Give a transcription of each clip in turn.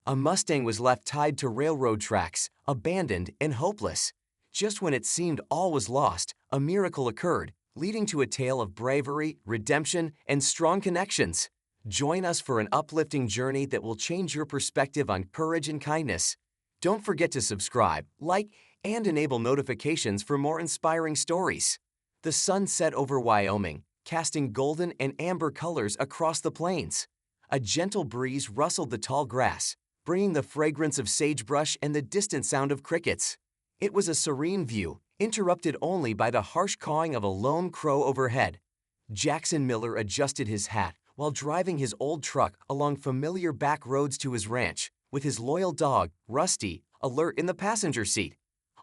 A Mustang was left tied to railroad tracks, abandoned and hopeless. Just when it seemed all was lost, a miracle occurred, leading to a tale of bravery, redemption, and strong connections. Join us for an uplifting journey that will change your perspective on courage and kindness. Don't forget to subscribe, like, and enable notifications for more inspiring stories. The sun set over Wyoming, casting golden and amber colors across the plains. A gentle breeze rustled the tall grass, bringing the fragrance of sagebrush and the distant sound of crickets. It was a serene view, interrupted only by the harsh cawing of a lone crow overhead. Jackson Miller adjusted his hat while driving his old truck along familiar back roads to his ranch, with his loyal dog, Rusty, alert in the passenger seat.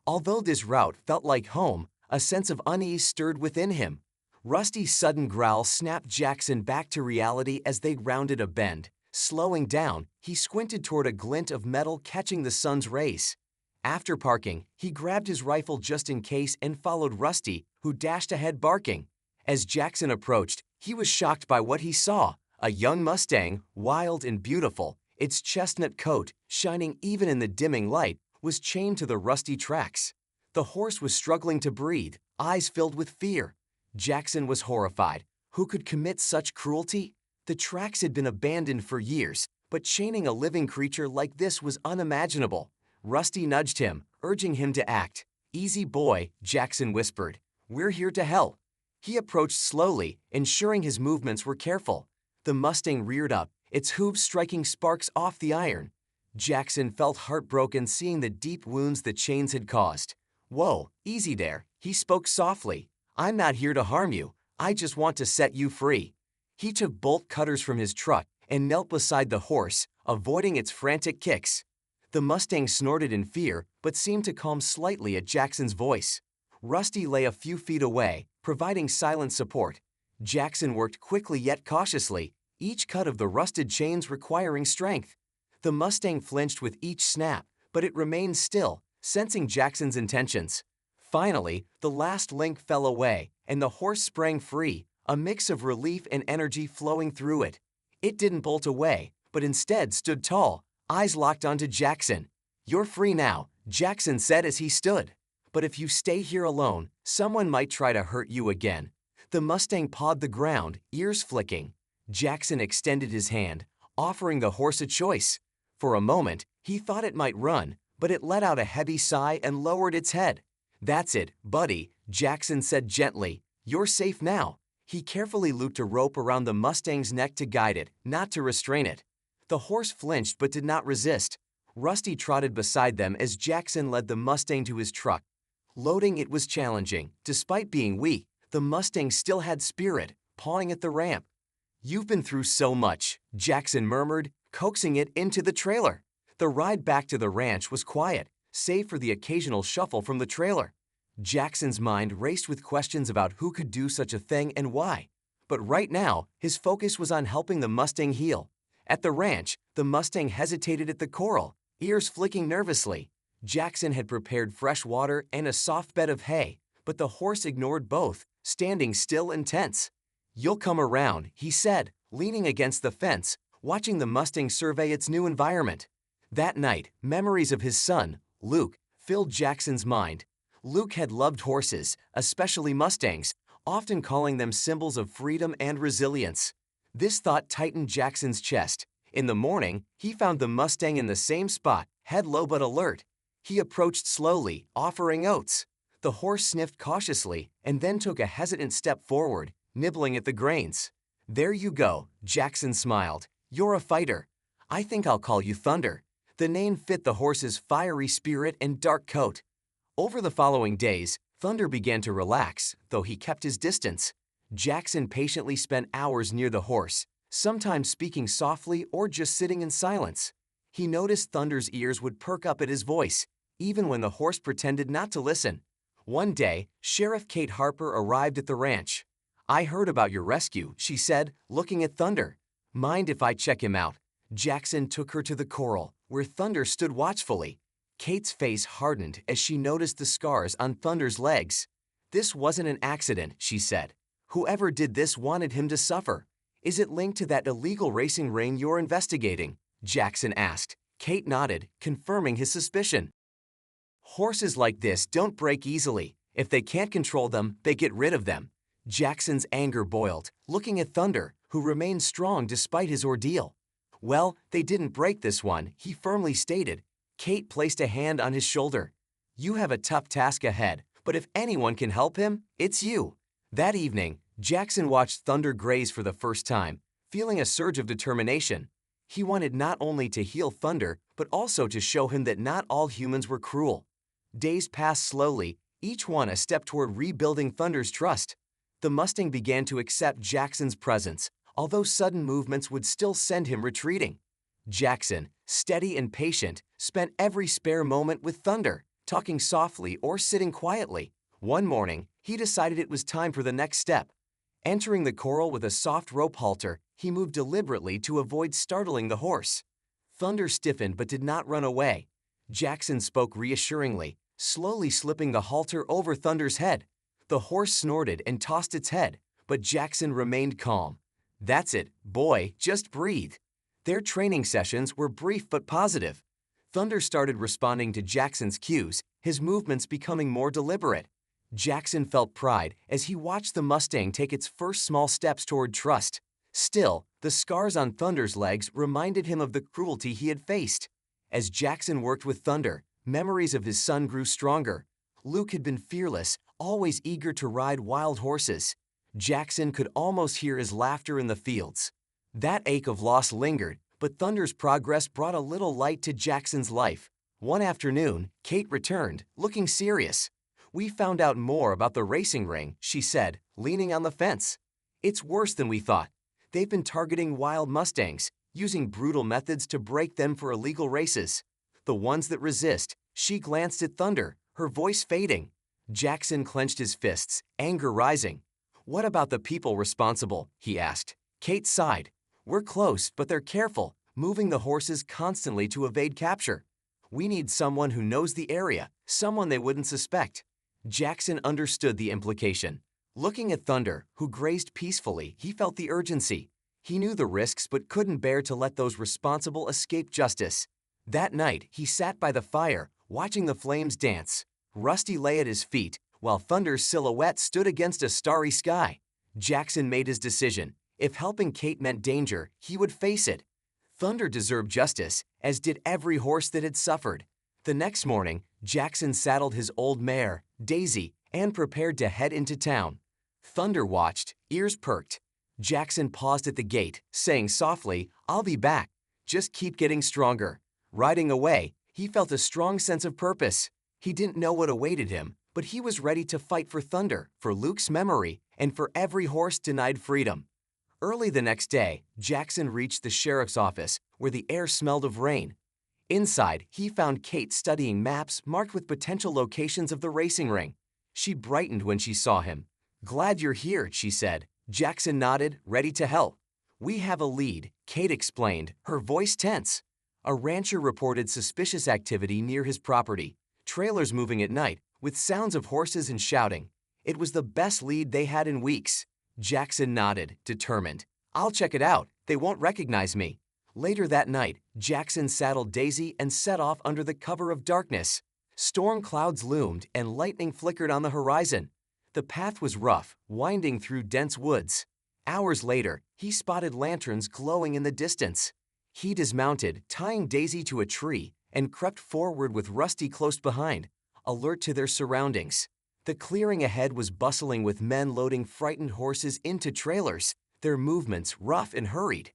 Although this route felt like home, a sense of unease stirred within him. Rusty's sudden growl snapped Jackson back to reality as they rounded a bend. Slowing down, he squinted toward a glint of metal catching the sun's rays. After parking, he grabbed his rifle just in case and followed Rusty, who dashed ahead barking. As Jackson approached, he was shocked by what he saw: a young Mustang, wild and beautiful, its chestnut coat, shining even in the dimming light, was chained to the rusty tracks. The horse was struggling to breathe, eyes filled with fear. Jackson was horrified. Who could commit such cruelty? The tracks had been abandoned for years, but chaining a living creature like this was unimaginable. Rusty nudged him, urging him to act. "Easy boy," Jackson whispered. "We're here to help." He approached slowly, ensuring his movements were careful. The Mustang reared up, its hooves striking sparks off the iron. Jackson felt heartbroken seeing the deep wounds the chains had caused. "Whoa, easy there," he spoke softly. "I'm not here to harm you. I just want to set you free." He took bolt cutters from his truck and knelt beside the horse, avoiding its frantic kicks. The Mustang snorted in fear, but seemed to calm slightly at Jackson's voice. Rusty lay a few feet away, providing silent support. Jackson worked quickly yet cautiously, each cut of the rusted chains requiring strength. The Mustang flinched with each snap, but it remained still, sensing Jackson's intentions. Finally, the last link fell away, and the horse sprang free, a mix of relief and energy flowing through it. It didn't bolt away, but instead stood tall, eyes locked onto Jackson. "You're free now," Jackson said as he stood. "But if you stay here alone, someone might try to hurt you again." The Mustang pawed the ground, ears flicking. Jackson extended his hand, offering the horse a choice. For a moment, he thought it might run, but it let out a heavy sigh and lowered its head. "That's it, buddy," Jackson said gently. "You're safe now." He carefully looped a rope around the Mustang's neck to guide it, not to restrain it. The horse flinched but did not resist. Rusty trotted beside them as Jackson led the Mustang to his truck. Loading it was challenging. Despite being weak, the Mustang still had spirit, pawing at the ramp. "You've been through so much," Jackson murmured, coaxing it into the trailer. The ride back to the ranch was quiet, save for the occasional shuffle from the trailer. Jackson's mind raced with questions about who could do such a thing and why. But right now, his focus was on helping the Mustang heal. At the ranch, the Mustang hesitated at the corral, ears flicking nervously. Jackson had prepared fresh water and a soft bed of hay, but the horse ignored both, standing still and tense. "You'll come around," he said, leaning against the fence, watching the Mustang survey its new environment. That night, memories of his son, Luke, filled Jackson's mind. Luke had loved horses, especially Mustangs, often calling them symbols of freedom and resilience. This thought tightened Jackson's chest. In the morning, he found the Mustang in the same spot, head low but alert. He approached slowly, offering oats. The horse sniffed cautiously and then took a hesitant step forward, nibbling at the grains. "There you go," Jackson smiled. "You're a fighter. I think I'll call you Thunder." The name fit the horse's fiery spirit and dark coat. Over the following days, Thunder began to relax, though he kept his distance. Jackson patiently spent hours near the horse, sometimes speaking softly or just sitting in silence. He noticed Thunder's ears would perk up at his voice, even when the horse pretended not to listen. One day, Sheriff Kate Harper arrived at the ranch. "I heard about your rescue," she said, looking at Thunder. "Mind if I check him out?" Jackson took her to the corral, where Thunder stood watchfully. Kate's face hardened as she noticed the scars on Thunder's legs. "This wasn't an accident," she said. "Whoever did this wanted him to suffer." "Is it linked to that illegal racing ring you're investigating?" Jackson asked. Kate nodded, confirming his suspicion. Horses like this don't break easily. If they can't control them, they get rid of them. Jackson's anger boiled, looking at Thunder, who remained strong despite his ordeal. Well, they didn't break this one, he firmly stated. Kate placed a hand on his shoulder. You have a tough task ahead, but if anyone can help him, it's you. That evening, Jackson watched Thunder graze for the first time, feeling a surge of determination. He wanted not only to heal Thunder, but also to show him that not all humans were cruel. Days passed slowly, each one a step toward rebuilding Thunder's trust. The Mustang began to accept Jackson's presence, although sudden movements would still send him retreating. Jackson, steady and patient, spent every spare moment with Thunder, talking softly or sitting quietly. One morning, he decided it was time for the next step. Entering the corral with a soft rope halter, he moved deliberately to avoid startling the horse. Thunder stiffened but did not run away. Jackson spoke reassuringly, slowly slipping the halter over Thunder's head. The horse snorted and tossed its head, but Jackson remained calm. That's it, boy, just breathe. Their training sessions were brief but positive. Thunder started responding to Jackson's cues, his movements becoming more deliberate. Jackson felt pride as he watched the Mustang take its first small steps toward trust. Still, the scars on Thunder's legs reminded him of the cruelty he had faced. As Jackson worked with Thunder, memories of his son grew stronger. Luke had been fearless, always eager to ride wild horses. Jackson could almost hear his laughter in the fields. That ache of loss lingered, but Thunder's progress brought a little light to Jackson's life. One afternoon, Kate returned, looking serious. We found out more about the racing ring, she said, leaning on the fence. It's worse than we thought. They've been targeting wild Mustangs, using brutal methods to break them for illegal races. The ones that resist, she glanced at Thunder, her voice fading. Jackson clenched his fists, anger rising. What about the people responsible? He asked. Kate sighed. We're close, but they're careful, moving the horses constantly to evade capture. We need someone who knows the area, someone they wouldn't suspect. Jackson understood the implication. Looking at Thunder, who grazed peacefully, he felt the urgency. He knew the risks but couldn't bear to let those responsible escape justice. That night, he sat by the fire, watching the flames dance. Rusty lay at his feet, while Thunder's silhouette stood against a starry sky. Jackson made his decision. If helping Kate meant danger, he would face it. Thunder deserved justice, as did every horse that had suffered. The next morning, Jackson saddled his old mare, Daisy, and prepared to head into town. Thunder watched, ears perked. Jackson paused at the gate, saying softly, I'll be back. Just keep getting stronger. Riding away, he felt a strong sense of purpose. He didn't know what awaited him, but he was ready to fight for Thunder, for Luke's memory, and for every horse denied freedom. Early the next day, Jackson reached the sheriff's office, where the air smelled of rain. Inside, he found Kate studying maps marked with potential locations of the racing ring. She brightened when she saw him. Glad you're here, she said. Jackson nodded, ready to help. We have a lead, Kate explained, her voice tense. A rancher reported suspicious activity near his property. Trailers moving at night, with sounds of horses and shouting. It was the best lead they had in weeks. Jackson nodded, determined. I'll check it out. They won't recognize me. Later that night, Jackson saddled Daisy and set off under the cover of darkness. Storm clouds loomed and lightning flickered on the horizon. The path was rough, winding through dense woods. Hours later, he spotted lanterns glowing in the distance. He dismounted, tying Daisy to a tree, and crept forward with Rusty close behind, alert to their surroundings. The clearing ahead was bustling with men loading frightened horses into trailers, their movements rough and hurried.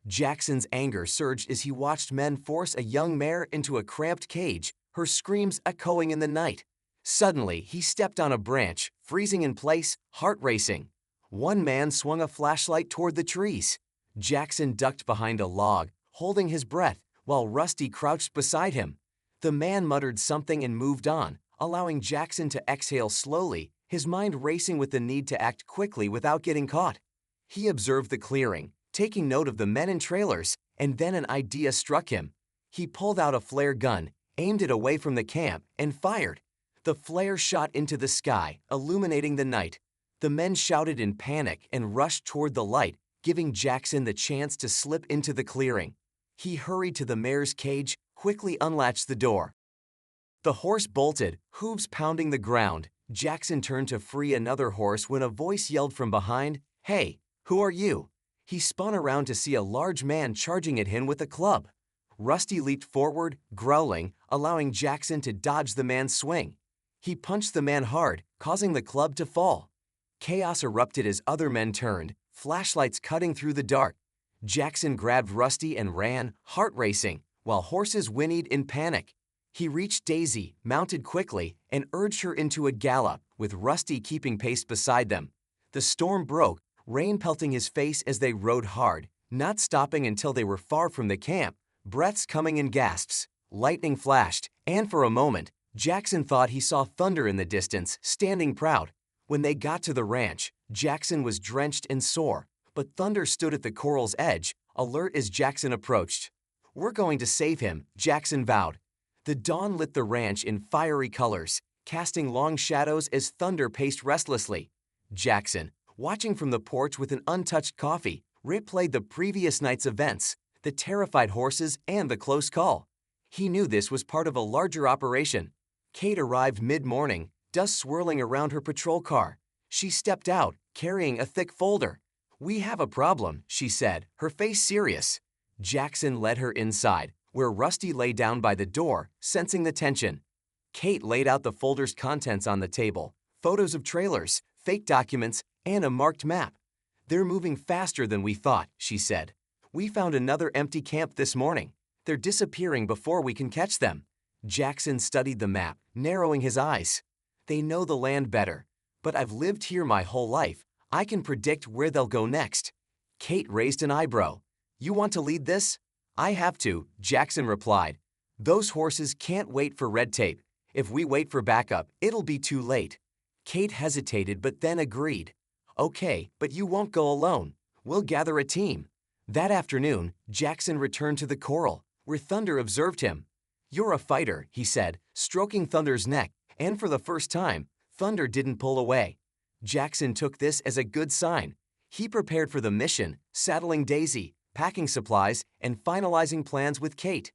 Jackson's anger surged as he watched men force a young mare into a cramped cage, her screams echoing in the night. Suddenly, he stepped on a branch, freezing in place, heart racing. One man swung a flashlight toward the trees. Jackson ducked behind a log, holding his breath, while Rusty crouched beside him. The man muttered something and moved on, allowing Jackson to exhale slowly, his mind racing with the need to act quickly without getting caught. He observed the clearing, taking note of the men and trailers, and then an idea struck him. He pulled out a flare gun, aimed it away from the camp, and fired. The flare shot into the sky, illuminating the night. The men shouted in panic and rushed toward the light, giving Jackson the chance to slip into the clearing. He hurried to the mare's cage, quickly unlatched the door. The horse bolted, hooves pounding the ground. Jackson turned to free another horse when a voice yelled from behind, "Hey, who are you?" He spun around to see a large man charging at him with a club. Rusty leaped forward, growling, allowing Jackson to dodge the man's swing. He punched the man hard, causing the club to fall. Chaos erupted as other men turned, flashlights cutting through the dark. Jackson grabbed Rusty and ran, heart racing, while horses whinnied in panic. He reached Daisy, mounted quickly, and urged her into a gallop, with Rusty keeping pace beside them. The storm broke, rain pelting his face as they rode hard, not stopping until they were far from the camp, breaths coming in gasps. Lightning flashed, and for a moment, Jackson thought he saw thunder in the distance, standing proud. When they got to the ranch, Jackson was drenched and sore, but Thunder stood at the corral's edge, alert as Jackson approached. "We're going to save him," Jackson vowed. The dawn lit the ranch in fiery colors, casting long shadows as Thunder paced restlessly. Jackson, watching from the porch with an untouched coffee, replayed the previous night's events, the terrified horses and the close call. He knew this was part of a larger operation. Kate arrived mid-morning, dust swirling around her patrol car. She stepped out, carrying a thick folder. "We have a problem," she said, her face serious. Jackson led her inside, where Rusty lay down by the door, sensing the tension. Kate laid out the folder's contents on the table, photos of trailers, fake documents, and a marked map. "They're moving faster than we thought," she said. "We found another empty camp this morning. They're disappearing before we can catch them." Jackson studied the map, narrowing his eyes. "They know the land better, but I've lived here my whole life. I can predict where they'll go next." Kate raised an eyebrow. "You want to lead this?" "I have to," Jackson replied. "Those horses can't wait for red tape. If we wait for backup, it'll be too late." Kate hesitated but then agreed. "Okay, but you won't go alone. We'll gather a team." That afternoon, Jackson returned to the corral, where Thunder observed him. "You're a fighter," he said, stroking Thunder's neck, and for the first time, Thunder didn't pull away. Jackson took this as a good sign. He prepared for the mission, saddling Daisy, packing supplies, and finalizing plans with Kate.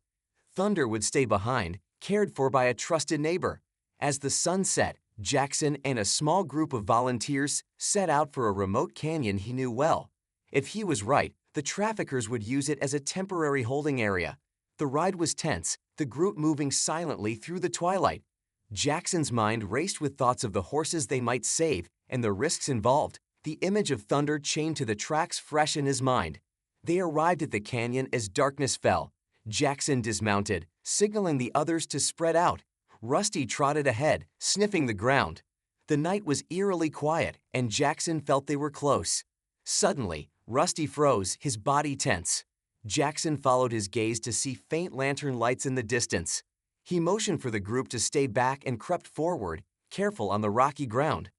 Thunder would stay behind, cared for by a trusted neighbor. As the sun set, Jackson and a small group of volunteers set out for a remote canyon he knew well. If he was right, the traffickers would use it as a temporary holding area. The ride was tense, the group moving silently through the twilight. Jackson's mind raced with thoughts of the horses they might save and the risks involved, the image of Thunder chained to the tracks fresh in his mind. They arrived at the canyon as darkness fell. Jackson dismounted, signaling the others to spread out. Rusty trotted ahead, sniffing the ground. The night was eerily quiet, and Jackson felt they were close. Suddenly, Rusty froze, his body tense. Jackson followed his gaze to see faint lantern lights in the distance. He motioned for the group to stay back and crept forward, careful on the rocky ground.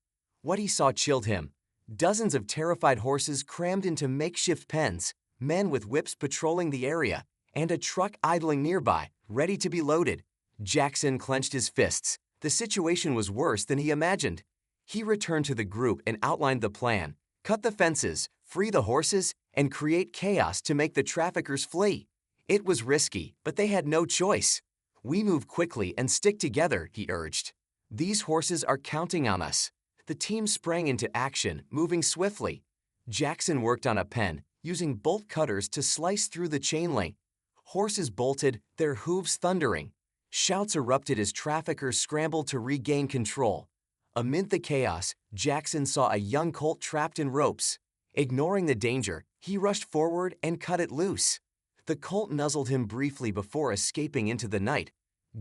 What he saw chilled him. Dozens of terrified horses crammed into makeshift pens, men with whips patrolling the area, and a truck idling nearby, ready to be loaded. Jackson clenched his fists. The situation was worse than he imagined. He returned to the group and outlined the plan: cut the fences, free the horses, and create chaos to make the traffickers flee. It was risky, but they had no choice. "We move quickly and stick together," he urged. "These horses are counting on us." The team sprang into action, moving swiftly. Jackson worked on a pen, using bolt cutters to slice through the chain link. Horses bolted, their hooves thundering. Shouts erupted as traffickers scrambled to regain control. Amid the chaos, Jackson saw a young colt trapped in ropes. Ignoring the danger, he rushed forward and cut it loose. The colt nuzzled him briefly before escaping into the night.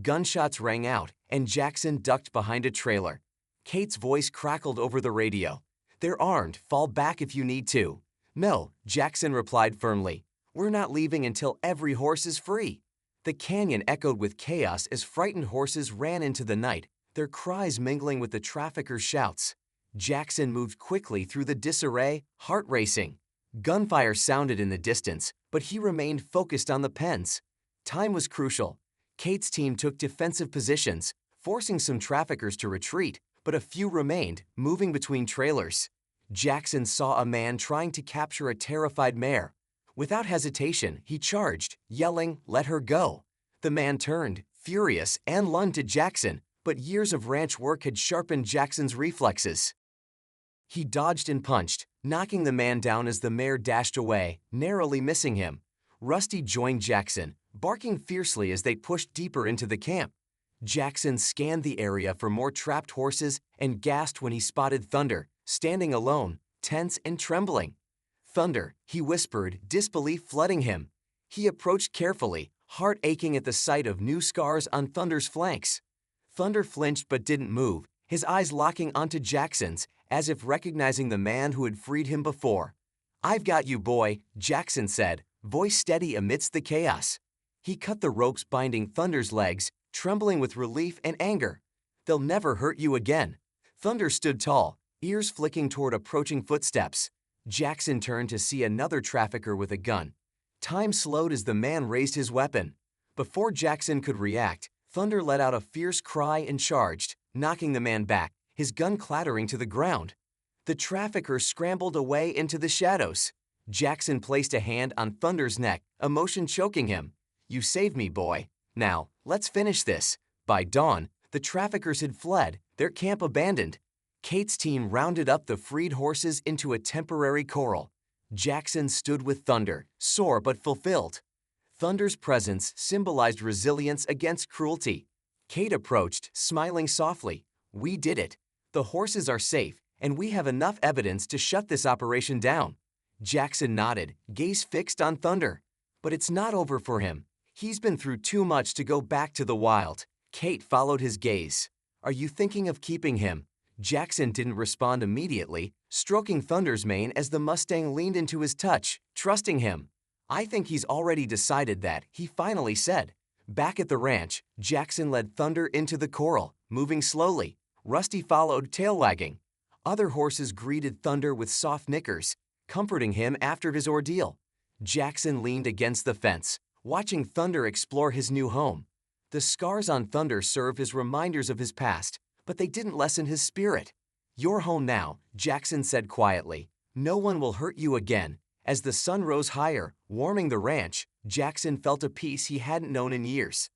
Gunshots rang out, and Jackson ducked behind a trailer. Kate's voice crackled over the radio. "They're armed. Fall back if you need to." "No," Jackson replied firmly. "We're not leaving until every horse is free." The canyon echoed with chaos as frightened horses ran into the night, their cries mingling with the traffickers' shouts. Jackson moved quickly through the disarray, heart racing. Gunfire sounded in the distance, but he remained focused on the pens. Time was crucial. Kate's team took defensive positions, forcing some traffickers to retreat, but a few remained, moving between trailers. Jackson saw a man trying to capture a terrified mare. Without hesitation, he charged, yelling, "Let her go." The man turned, furious, and lunged at Jackson, but years of ranch work had sharpened Jackson's reflexes. He dodged and punched, knocking the man down as the mare dashed away, narrowly missing him. Rusty joined Jackson, barking fiercely as they pushed deeper into the camp. Jackson scanned the area for more trapped horses and gasped when he spotted Thunder, standing alone, tense and trembling. "Thunder," he whispered, disbelief flooding him. He approached carefully, heart aching at the sight of new scars on Thunder's flanks. Thunder flinched but didn't move, his eyes locking onto Jackson's, as if recognizing the man who had freed him before. "I've got you, boy," Jackson said, voice steady amidst the chaos. He cut the ropes binding Thunder's legs, trembling with relief and anger. "They'll never hurt you again." Thunder stood tall, ears flicking toward approaching footsteps. Jackson turned to see another trafficker with a gun. Time slowed as the man raised his weapon. Before Jackson could react, Thunder let out a fierce cry and charged, knocking the man back, his gun clattering to the ground. The trafficker scrambled away into the shadows. Jackson placed a hand on Thunder's neck, emotion choking him. "You saved me, boy. Now, let's finish this." By dawn, the traffickers had fled, their camp abandoned. Kate's team rounded up the freed horses into a temporary corral. Jackson stood with Thunder, sore but fulfilled. Thunder's presence symbolized resilience against cruelty. Kate approached, smiling softly. "We did it. The horses are safe, and we have enough evidence to shut this operation down." Jackson nodded, gaze fixed on Thunder. But it's not over for him. He's been through too much to go back to the wild. Kate followed his gaze. "Are you thinking of keeping him?" Jackson didn't respond immediately, stroking Thunder's mane as the Mustang leaned into his touch, trusting him. "I think he's already decided that," he finally said. Back at the ranch, Jackson led Thunder into the corral, moving slowly. Rusty followed, tail wagging. Other horses greeted Thunder with soft nickers, comforting him after his ordeal. Jackson leaned against the fence, watching Thunder explore his new home. The scars on Thunder served as reminders of his past, but they didn't lessen his spirit. "You're home now," Jackson said quietly. "No one will hurt you again." As the sun rose higher, warming the ranch, Jackson felt a peace he hadn't known in years.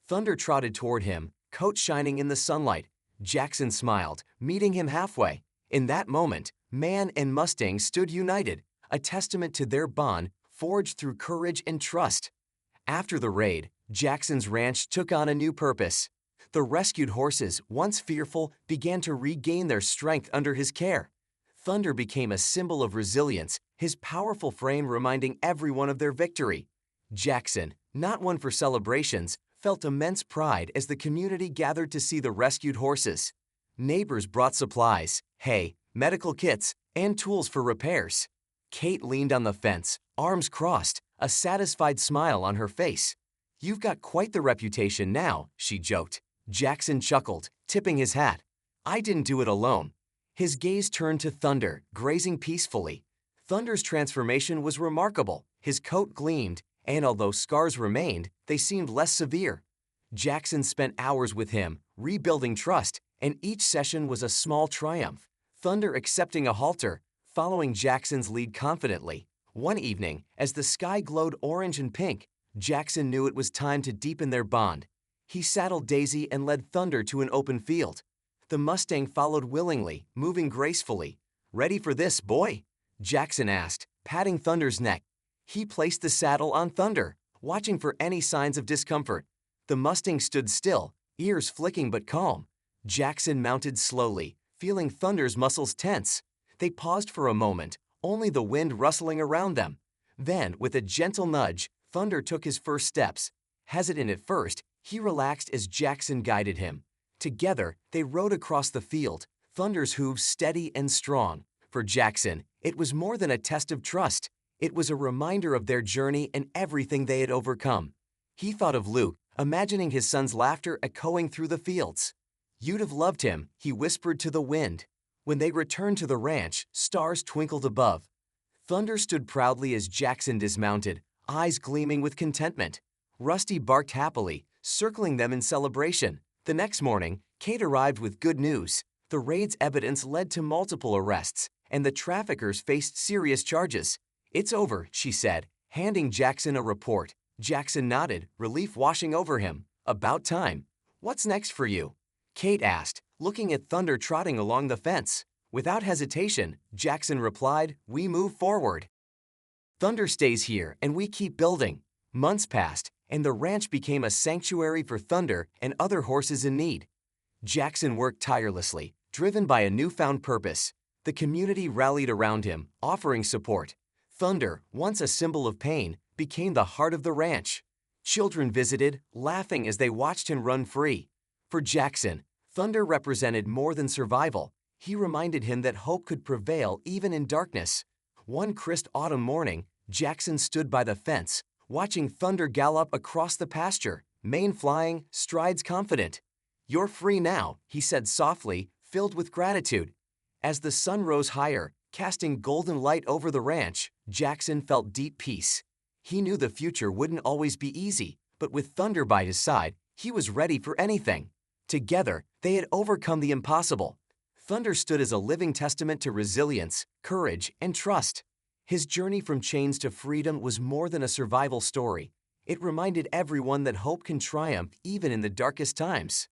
Thunder trotted toward him, coat shining in the sunlight. Jackson smiled, meeting him halfway. In that moment, man and Mustang stood united, a testament to their bond forged through courage and trust. After the raid, Jackson's ranch took on a new purpose. The rescued horses, once fearful, began to regain their strength under his care. Thunder became a symbol of resilience, his powerful frame reminding everyone of their victory. Jackson, not one for celebrations, felt immense pride as the community gathered to see the rescued horses. Neighbors brought supplies, hay, medical kits, and tools for repairs. Kate leaned on the fence, arms crossed, a satisfied smile on her face. "You've got quite the reputation now," she joked. Jackson chuckled, tipping his hat. "I didn't do it alone." His gaze turned to Thunder, grazing peacefully. Thunder's transformation was remarkable. His coat gleamed, and although scars remained, they seemed less severe. Jackson spent hours with him, rebuilding trust, and each session was a small triumph. Thunder accepting a halter, following Jackson's lead confidently. One evening, as the sky glowed orange and pink, Jackson knew it was time to deepen their bond. He saddled Daisy and led Thunder to an open field. The Mustang followed willingly, moving gracefully. "Ready for this, boy?" Jackson asked, patting Thunder's neck. He placed the saddle on Thunder, watching for any signs of discomfort. The Mustang stood still, ears flicking but calm. Jackson mounted slowly, feeling Thunder's muscles tense. They paused for a moment, only the wind rustling around them. Then, with a gentle nudge, Thunder took his first steps. Hesitant at first, he relaxed as Jackson guided him. Together, they rode across the field, Thunder's hooves steady and strong. For Jackson, it was more than a test of trust. It was a reminder of their journey and everything they had overcome. He thought of Luke, imagining his son's laughter echoing through the fields. "You'd have loved him," he whispered to the wind. When they returned to the ranch, stars twinkled above. Thunder stood proudly as Jackson dismounted, eyes gleaming with contentment. Rusty barked happily, circling them in celebration. The next morning, Kate arrived with good news. The raid's evidence led to multiple arrests, and the traffickers faced serious charges. "It's over," she said, handing Jackson a report. Jackson nodded, relief washing over him. About time. What's next for you? Kate asked, looking at Thunder trotting along the fence. Without hesitation, Jackson replied, "We move forward." Thunder stays here and we keep building. Months passed, and the ranch became a sanctuary for Thunder and other horses in need. Jackson worked tirelessly, driven by a newfound purpose. The community rallied around him, offering support. Thunder, once a symbol of pain, became the heart of the ranch. Children visited, laughing as they watched him run free. For Jackson, Thunder represented more than survival. He reminded him that hope could prevail even in darkness. One crisp autumn morning, Jackson stood by the fence, watching Thunder gallop across the pasture, mane flying, strides confident. "You're free now," he said softly, filled with gratitude. As the sun rose higher, casting golden light over the ranch, Jackson felt deep peace. He knew the future wouldn't always be easy, but with Thunder by his side, he was ready for anything. Together, they had overcome the impossible. Thunder stood as a living testament to resilience, courage, and trust. His journey from chains to freedom was more than a survival story. It reminded everyone that hope can triumph even in the darkest times.